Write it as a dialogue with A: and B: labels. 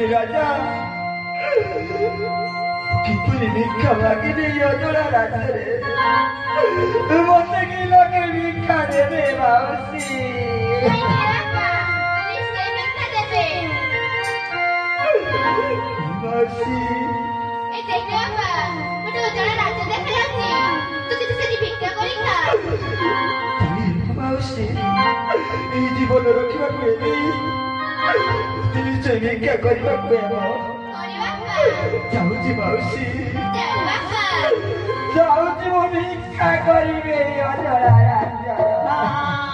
A: राजा किपरि भिक्षा मागिने योजना राज्य मते कि लोके भिक्षा देवे माउसी माउसी
B: ए देखो बाबा मते योजना राज्य देखलाची तू किती सरी भिक्षा करी खा
A: माउसी ए जीवन रखिबा को निश्चय भिक्षा କରିବାକୁ ହେବ ଯାଉଛି ମାଉସୀ ଯାଉଛି ମୁଁ ଭିକ୍ଷା କରିବି ଅଜରା ରାଜ୍ୟ